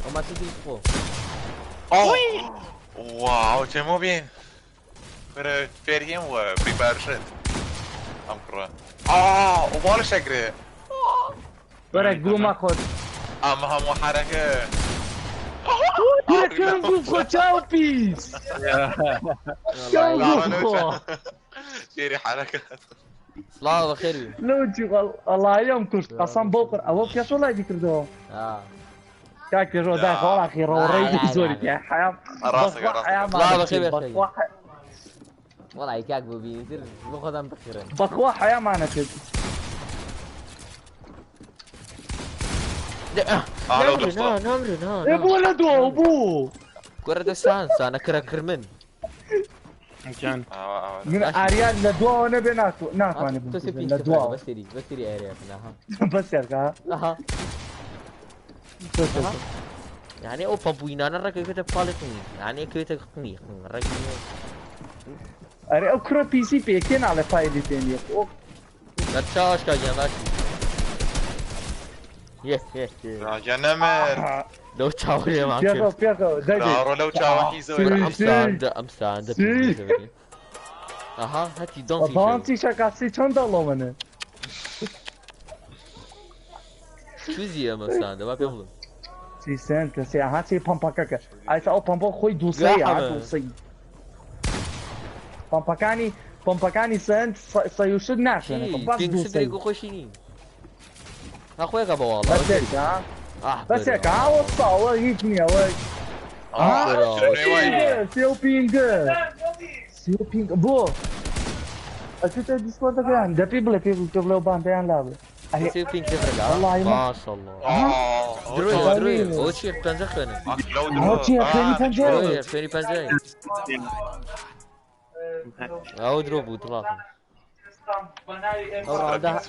On m'a tué trop. Oh واو ce mă bine. Feriem preparation. Am croat. O boală شقرة. برا قوما خود. هم حركة. كم بوخو تشاو بيس. كم بوخو. شيري حركات. الله خير. لوجي الله يوم كرت قسم بوقر أبو كيف والله ذكر كاك جو ده والله خير وريد زوري يا حيام. راسك الله خير والله يكاك بوبي يصير بخدم بخيرين. بخوا حيام أنا كده. نمر ابو ولدو ابو كرة السانس انا كرمن كان من اريان لدوا وانا بيناتو ناكو انا لدوا بس تري اريان بس يا اها يعني او بابوينا انا راك كده بالكني يعني كده خني راك اري اكرو بي سي بيكين على فايل ثاني لا تشاش كاجا ماشي يس يا نمر لو تشاوري معك بياكو دارو لو تشاوحي زوي امساند اها هاتي دون دونتي شكاسي چندالو منه شو زي امساند ما بيقولوا سي سنت سي هاتي بامباكا اي تا بامبو خوي دوسي بامباكاني سنت سيوشد ناشن بس دوسي خوشيني اخويا قبا والله بس هيك وصاوه هيكني يا ولد سيو بينج بو أنت ديسكورد كان ده people بان بيان لعبة سيو بينج كيف والله ما شاء الله دروي اوتشي بنزخني اوتشي فيني بنزاي او دروب اطلاقا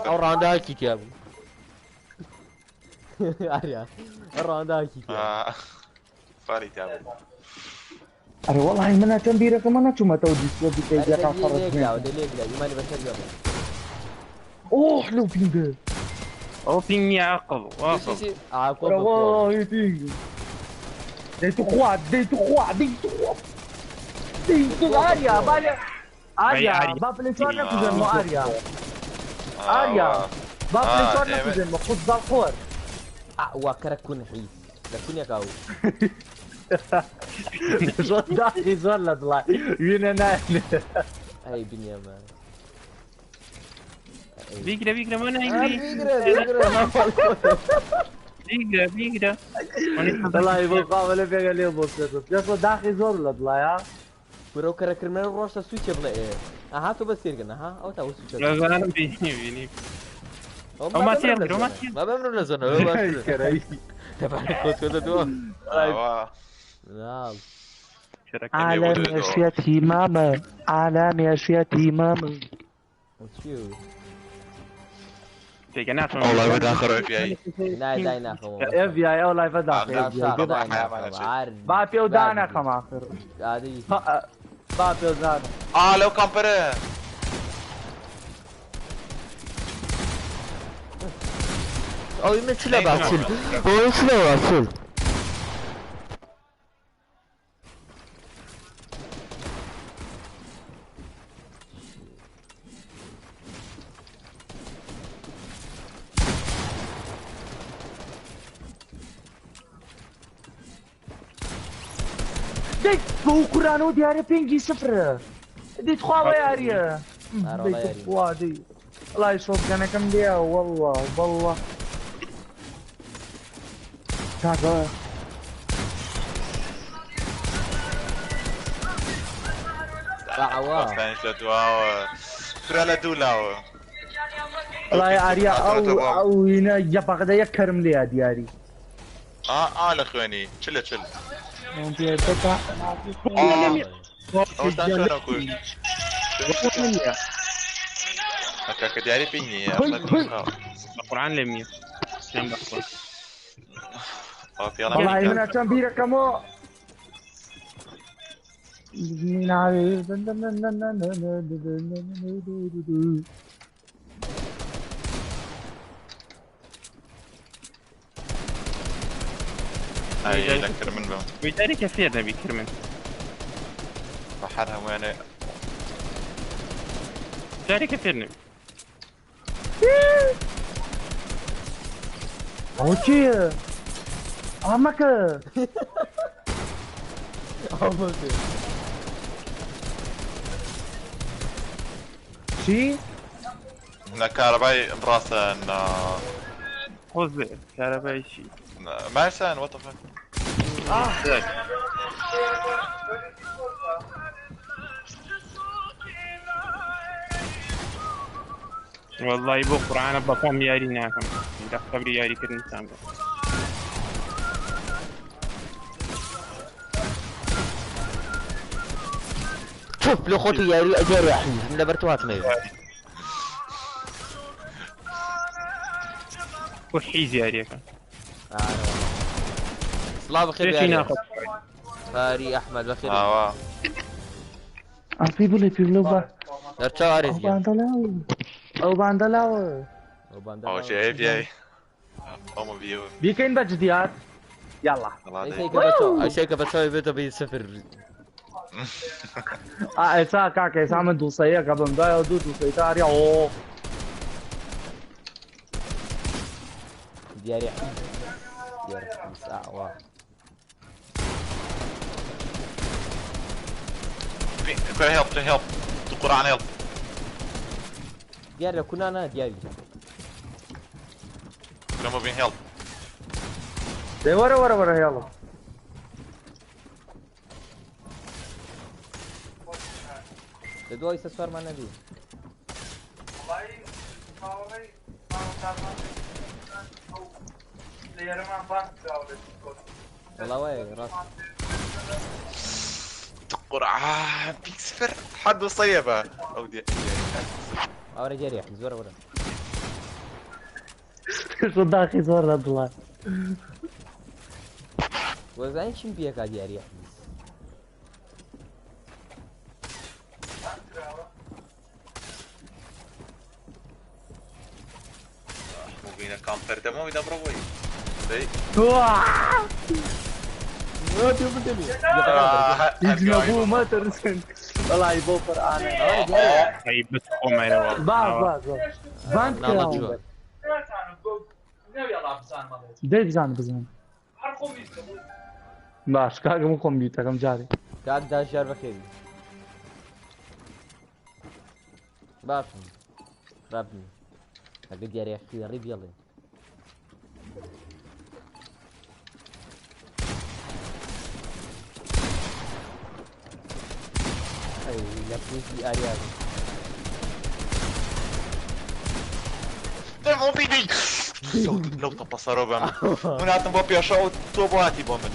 او راندا كتاب اريا الراوند كتاب فاري تابو أره والله منا تنبيرك كمان cuma tahu di kayak kapal dia gimana bahasa dia oh lu pinggir oh pinggir aku aku والله pinggir dia itu kuat Arya balik Arya bapelin suara aku dan mau Arya bapelin suara aku dan mau khud zakor وكرك كون حيس لكن يا كاو صدقني زول طلع وين انا هاي بنيامان بيقرا ما انا بيقرا والله يبغى قابل بيقول لي بص يا صدقني زول طلع يا برو كرك من روش سويتش بلا ايه اها تو بس يرجع ها او تاو سويتش لا انا بيني ما تيقدر ما بمر لزنا ما كراي تبع كنت دو نعم عالم اشياء ماما عالم اشياء ماما وشو تيجنات والله بدا اخر اف اي لا ناخذ اف اي او لايف بدا بابي ودانا كم اخر هذه بابي ودانا لو كامبر او يمثل باصل هو يمثل باصل ديك بوكرانو دياري بينجي صفر دي تخوا يا اريا دي تخوا دي الله يشوف انا كم دي والله كاكا دعوة كرالا دولاو الله يا اريا او هنا يبغى يكرم لي دياري الاخواني تشل انت تطلع هكاك دياري بيني القرآن لمية والله من التنبير كمو هاي لكر من بهم ويداري كثير نبي كرمن بحرها وين داري كثير نبي اوكي عمك شي هنا كهربائي براسه خوز كهربائي شي ما يسان وات ذا والله بكره انا بقوم ياري ناكم اذا خبري ياري كرن سامر شوف لو خوتي يا جاري احلى من دبرتوها تميل وحيز ياري كان صلاة بخير ليش يا ناخذ فاري احمد بخير في بلو ارتشا اريز او باندلاو او شايف ياي هم بيو بيكين بجديات يلا اي شيء بسوي فيديو بصفر ايسا كاك ايسا من دوسيه قبل دا دو دوسيه تاري او دياري ساعة واو help القرآن help دياري كنا انا دياري كنا بين help دي ورا يلا دو ايسا صار معنا دي والله وين راس القرآن بيك صفر حد وصيبه او دي ورا جاري احمد ورا صداقي زور الله وزين شم بيك جاري احمد بينا كامبر ده مو يدبر ابوي زي يجنبوه ما ترسل والله يبوفر انا اي بس قوم على باز بانك ديك زان بزن باش كاغ مو كمبيوتر كم جاري كاك داشار بخير باش ربي هاك جاري اخي ريب يلا اي يا بوسي ارياض مو بيدي لو تبصروا بهم هنا تنبوبي شو توبواتي بومن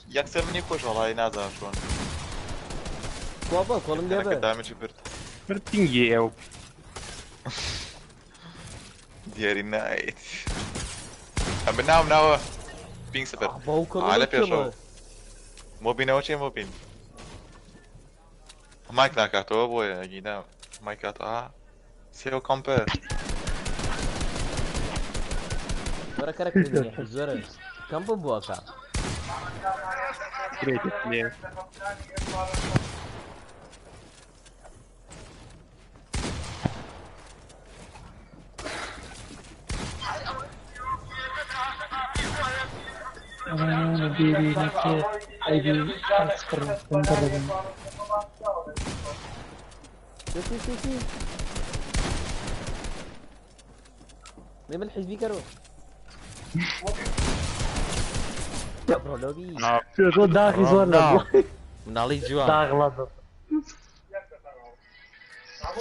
يكسر مني كوش والله نازل شلون بابا كلهم انا جابه دامج برد برتنجي او دياري نايت ام ناو بينج سبر على بيشو مو بين وشي مو بين مايك ناكاتو ابوي اجينا مايكات سيو كومبير ورا كرك مني حزوره كم بواكا بريك ليه انا نديري لك ايدي اصفر بنضرب سي مين الحزبي كرو برو لوبي شو داخل زور من علي جوان داغلط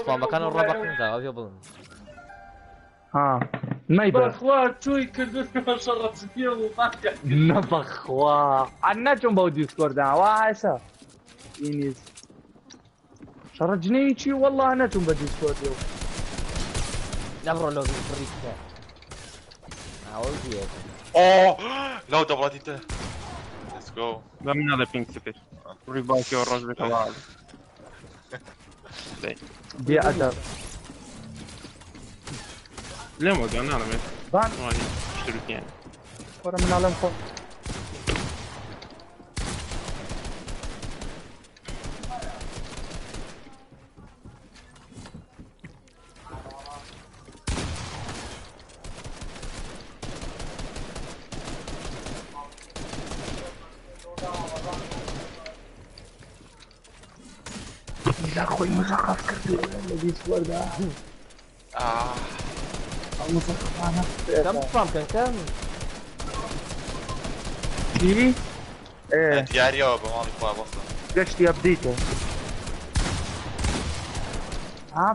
ما كان الرابع انت او يبون ها ما يبان اخوات شوي كردنا شرت فيهم وفاكر نفخ واه عنا جنبه ديسكورد واسا ينيز شرجني شي والله انا جنبه ديسكورد يوم لا برو لوبي فريك اول دي لو دبلت انت ليتس جو من هذا بينك سبير ريباكي والرجل كبار دي ادب ليه ما قلنا انا بان ما اشترك يعني ورا من على فوق. لا اخوي مثقف كردي الذي سوار ده. المثقف انا كم فام كان ايه انت يا رياض ما اعرف وصل قشتي ابديته.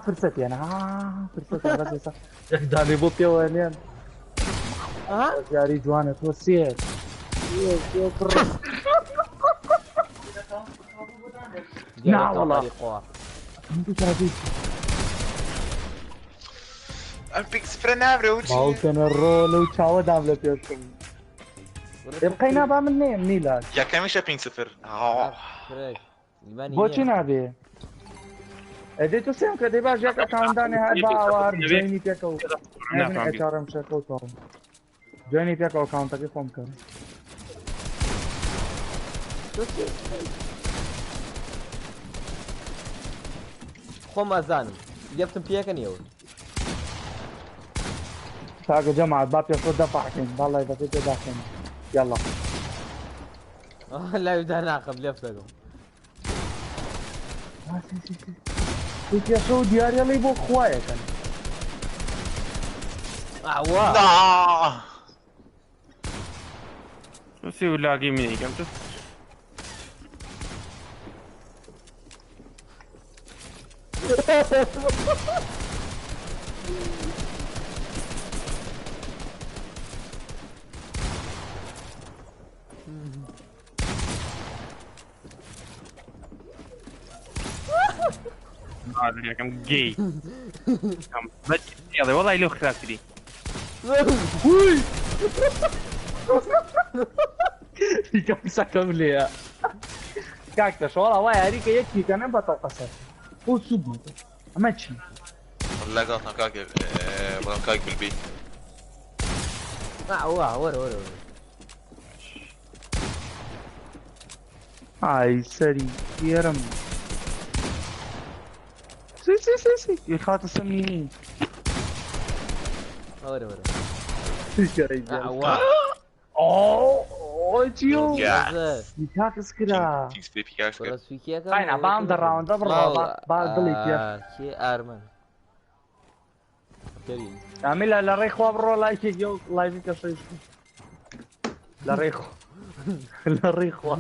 فرصتي انا فرصتي بس صح داني بوبيا وين جاري جوانا توسيت لا والله انت ترى البيكس فرنا بروتشي باوتن الرول وتشاود عامله فيكم يبقينا بعمل ميلاد يا كميشه بينك صفر بوچی نبی ادیتو سیم که دیبا جاک اکاونت دانی های با آوار جوینی پیکو نبین اچارم شکو تو جوینی پیکو اکاونت که فهم کرد خم ازانم جبتم بيكن يو تاقو جماعة باب يفرد دفعكم والله إذا كنت داخلين يلا لا يبدأ ناخذ لفتكم كنت يا سو ديار يلا يبو خوايا كان واه شو ولاقي مني كم هذا كم جي كم بس يلا والله له خلاف دي في كم سكم لي كاكتش والله واي هذيك يكفي كان بطاقه هو سوبر ماتشي لا قاطع كاك كاك بالبيت واه ورا هاي سري يرم سي يخاط سميني ورا يا رجال اوه تيو يكاكس كده بس في كيكه انا بعمل الراوند برا بعدلي كيف شي ارمن كريم اعملها لريخو برو لايك يو لايف كسيس لريخو لريخو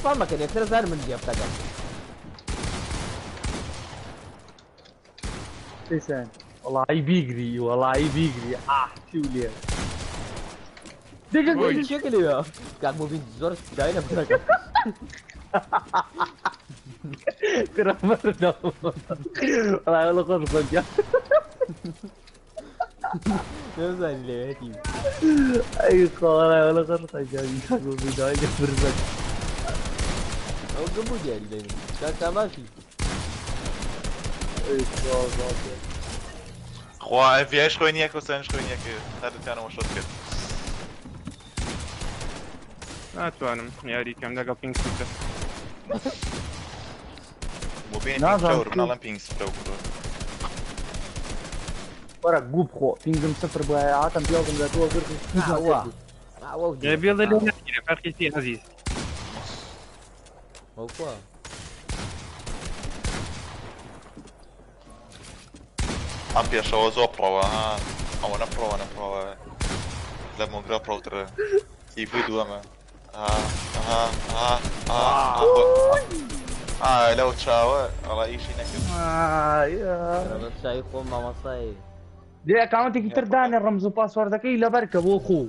فاهمك اني اكثر زار من جيب تاقم لسان والله بيجري والله بيجري شو ليه دقيقة شكلي يا قاعد مو بين زور داينا بتاقم كرا مرة والله والله قرصك يا نوزع اللي هاتي اي والله والله قرصك يا مو بين داينا برزك او قبو ديالي دايما كان ماشي اي والله خوا في ايش خوينيك وسان خوينيك هذا انا وشوت كده اتوانم ياري كم دقه بينك صفر مو بين فلور بنالم بينكس فلور ورا جوب خو بينجم صفر بقى عاتم بيوغم ذاتوه غير يا بيض اللي نحكي فرق كثير عزيز هو كوا ام بي شو زو برو ها او انا برو لما غرا برو ترى كيف يدوا ما لو تشاور والله اي شيء نكد يا انا شايف ما مصاي دي اكونتك ترداني الرمز وباسورد كي لا بركب اخو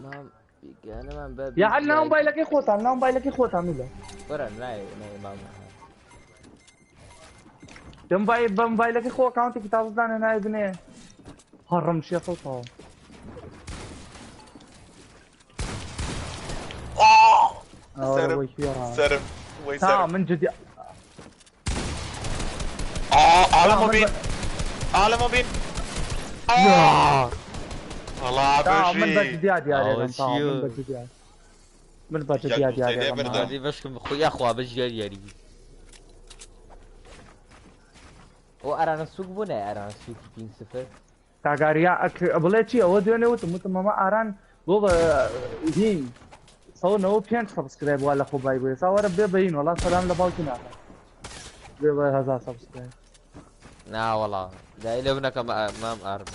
انا ما باب يا عنا موبايلك يخوت عنا موبايلك يخوت عامله ورا لا ما موبايلك يخو اكونتك تازدان انا ابني هرم شي صوته سرم سرم من جد على موبين والله من بشي بجديات يا ريال من بجديات من بجديات يا ريال هذه بشكم خويا اخوا بجيال ياري وأرانا السوق بنا أرانا السوق 0 كاغاريا بلي شي او دوينه وتم ما اران بو هين سو نو بيان سبسكرايب ولا خو باي باي صور بين والله سلام لباوكنا باي هذا سبسكرايب لا والله ده إلى ابنك ما أعرف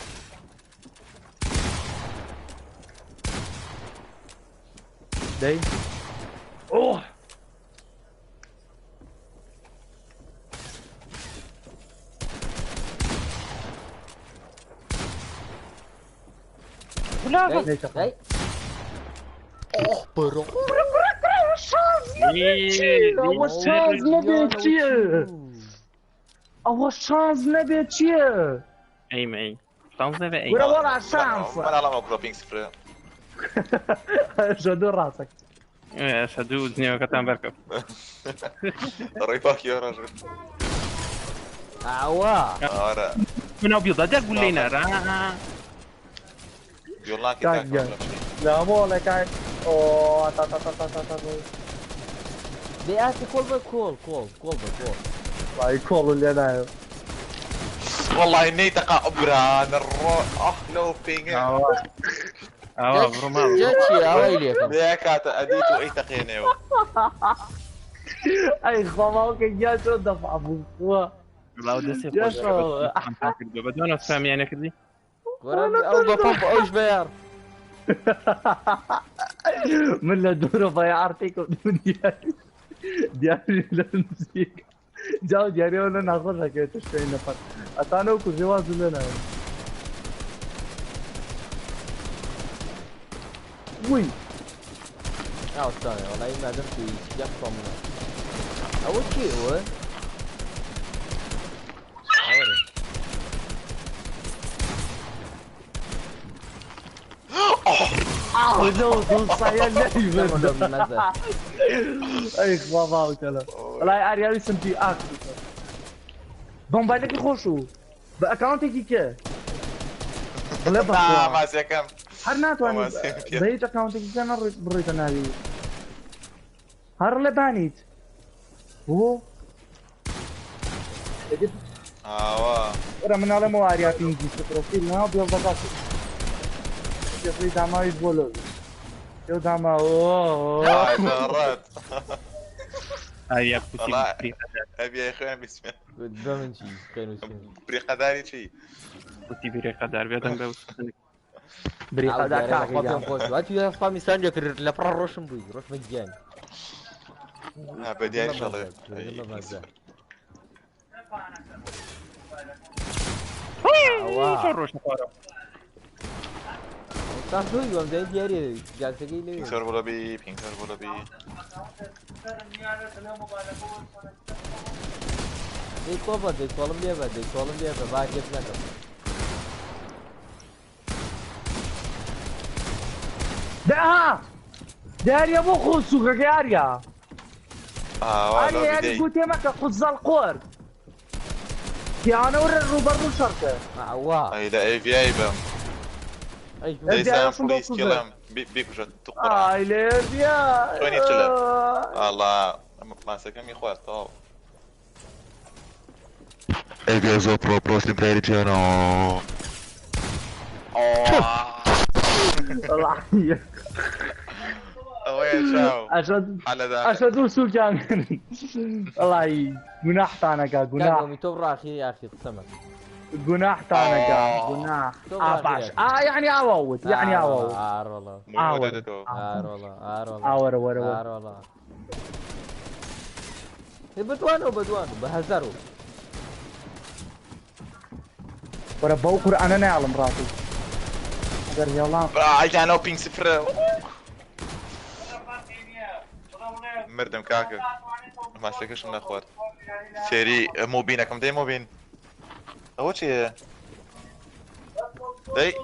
داي اوه لا اوه برو شانس نبي چیه او شانس نبي چیه اي شانس نبي اي ولا شانس من على ماكرو بينك 0 شدو راسك شدو زني وكتان بركب ريباك يا رجل عوا من ابيض ده قول لنا را يلا كده لا مو ولا كاي اوه تا تا تا تا تا بيأتي كول باي كول اللي انا والله اني تقابران الروح لو بينك برمال جاتشي اويليكم يا كاتا اديتو اي تقينيو اي خلاص يا شو دفع ابو والله ودي يا شو بدون افهم يعني كذي او بفوق اوش بيار من لا دورة ضيعتكم دياري للموسيقى جاو دياري ولا ناخذها كي تشتري نفر اتانا وكو زواز لنا وي ثانية والله ما درتي يقطع منه اول شيء هو وزو صاير نايم اي بابا وكلا والله اريا سنتي اك بون بالك يخشوا باكونتي كي لا ما سيكم هرنات واني بيت اكونتي كي انا بريت انا هذه هر لبانيت هو ورا من على مواريا تنجي بروفيل ما بيوضح يفري داما يقولوا يو داما اوه مرات هاي يا بوتي ابي يا اخوان بسم قدام شيء كانوا شيء بريقه داري شيء بوتي بريقه دار بيدن بوس بريقه دار كاكي خوش واتي يا فامي سانجا كر لفرا روشن بوي روش مجان بدي ان شاء الله روش نقارا تاسو يوم زي دياري جالسه كي لي بينكر ولا بي بينكر ولا بي دي كوبا دي كولومبيا بعد جبنا ده داري ابو خوسو كاريا والله يعني قلت يا مكة خذ القور كي انا ورا الروبرو شركه عوا اي لا اي في اي بام اي ليس بوليس كلام بيكو جات تقرا اي ليف يا وين يتشلم الله ما سكم يا اخوات طاو اي جازو بروس لبراري جانا الله وين شاو اشهد سوكان الله جناح تانكا جناح متورا اخي يا اخي السمك جناح تانكا جناح عفاش يعني اووت يعني اووت والله والله بدوانو بهزروا ورا بوكر انا نعلم راسي اگر يلا عايزين بينك 0 مردم كاكا ما سكش من اخوات سيري مو بينكم دي مو بين هو شي دي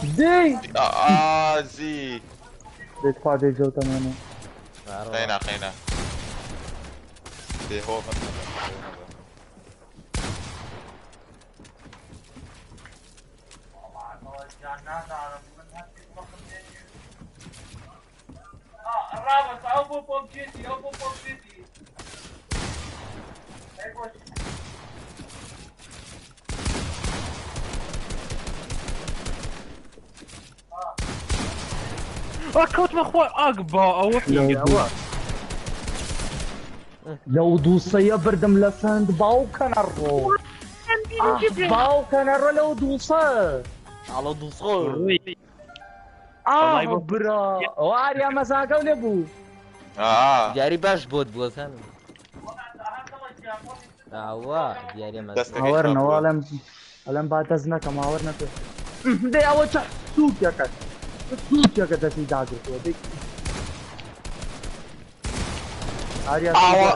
زي ديت فادي جو تماما خينا دي هو رابط او بو بومجيتي او بو بومجيتي كوت مخوي اقبا اوفي لو دوسيا بردم لسند باو كنرو باو كنرو لو دوسا على دوصور برا واريا مساكو لبو دیاری باش بود هن دیاری مزه آورنا والم بعد ازنك ما آورنا في دي اول شيء سوق يا كات سوق يا كات في داغر تو دي اريا اول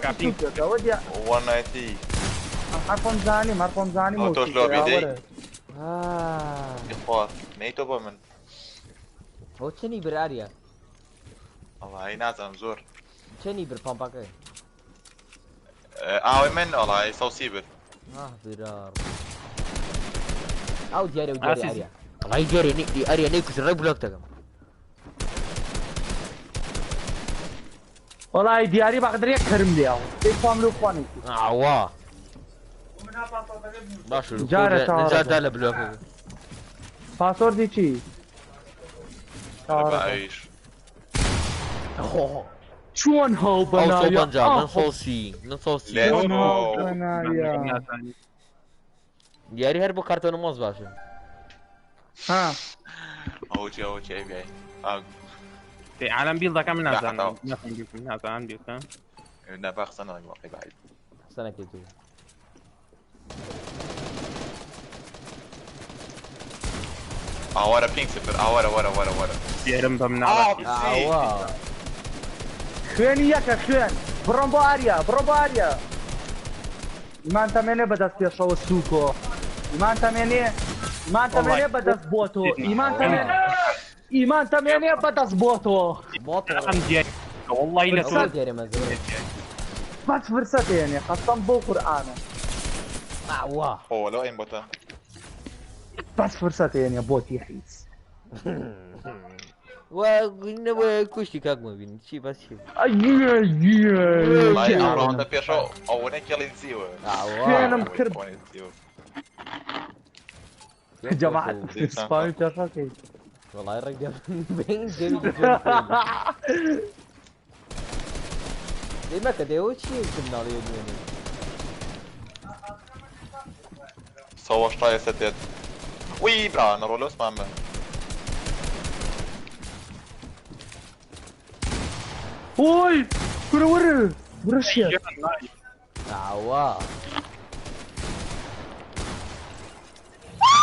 شيء سوق يا ودي 190 مرقم زاني مو توش لو بيدي اه اخوات نيتو بمن هو چنی بر آریا والله هي نازم زور چنی بر پامپاکه من والله صوصي بر برار او دیاری آریا والله دیاری آریا نیکوش رای بلوک تکم والله دياري بقدر يكرم لي اي فام لو فاني باشو جارة نجار داله بلوك باسورد دي چی بعيش شلون هو بنايا او صوبان نصوصي شلون هو بنايا دیاری هر بو کارتون موز باشو ها اوجي ابي في عالم بيلد كم نازل نازل بيلد نفخ سنة واقعي بعيد سنة كده ورا بينك سفر ورا يرم بمنا خوين ياك خوين برمبو اريا ایمان تمنه بدست پیشو سوکو ایمان تمنه بدست بوتو ایمان تمنه بدست بوتو والله لا دیاری مزه بس فرصة يعني خاصة بو قرآن اوه لو اين بوتا بس فرصة يعني بوت يحيس وقلنا وكوشتي كاك ما بين شي بس شي لا يعرفون ده بيشو او نكيل نسيوه انا مكرب جماعة سبايم تفاكي والله الرجال بين جيبي ليه ما كده شي كنا على يدنا صور شوية ستات وي برا نرولوس ماما اوي ورشيا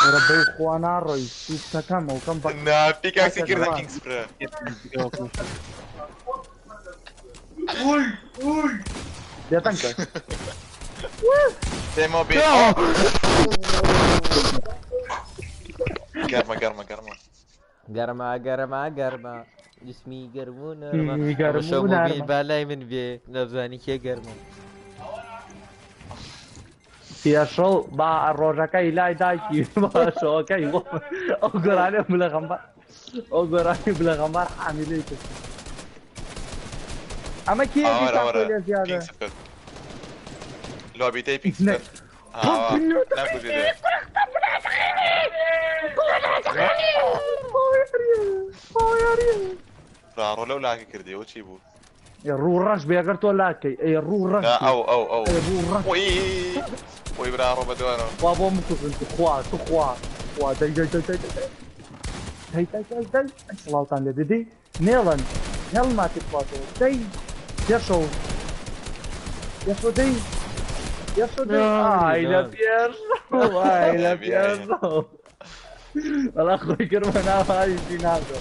ربي اخوانا رئيس تكام وكم بقى نا بيك اكسي كيردا كينجز برا اوي يا تنكا ديمو بي قرمة جسمي قرمون شو بي بالاي من بي نبزاني كي قرمون يا شو با الروجاكاي لا دايكي با شو كاي اوغر عليه بلا غمار حامليك اما كيف تاكل زياده لو بيتي بينك سفر ناكل فيديو رارو لو لاكي كردي وشي بو يا الرورش بيقرتو لاكي يا الرورش او وي برارو بدوانو وابو مكوز انت خوا داي سلطان لدي نيلن نيل ما تفاتو داي يشو دي لا بيرسو والله اخوي كرمنا هاي فينادو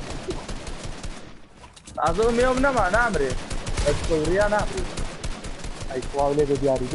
اظن يوم نما نامري السوريا نامري اي كواولي دياري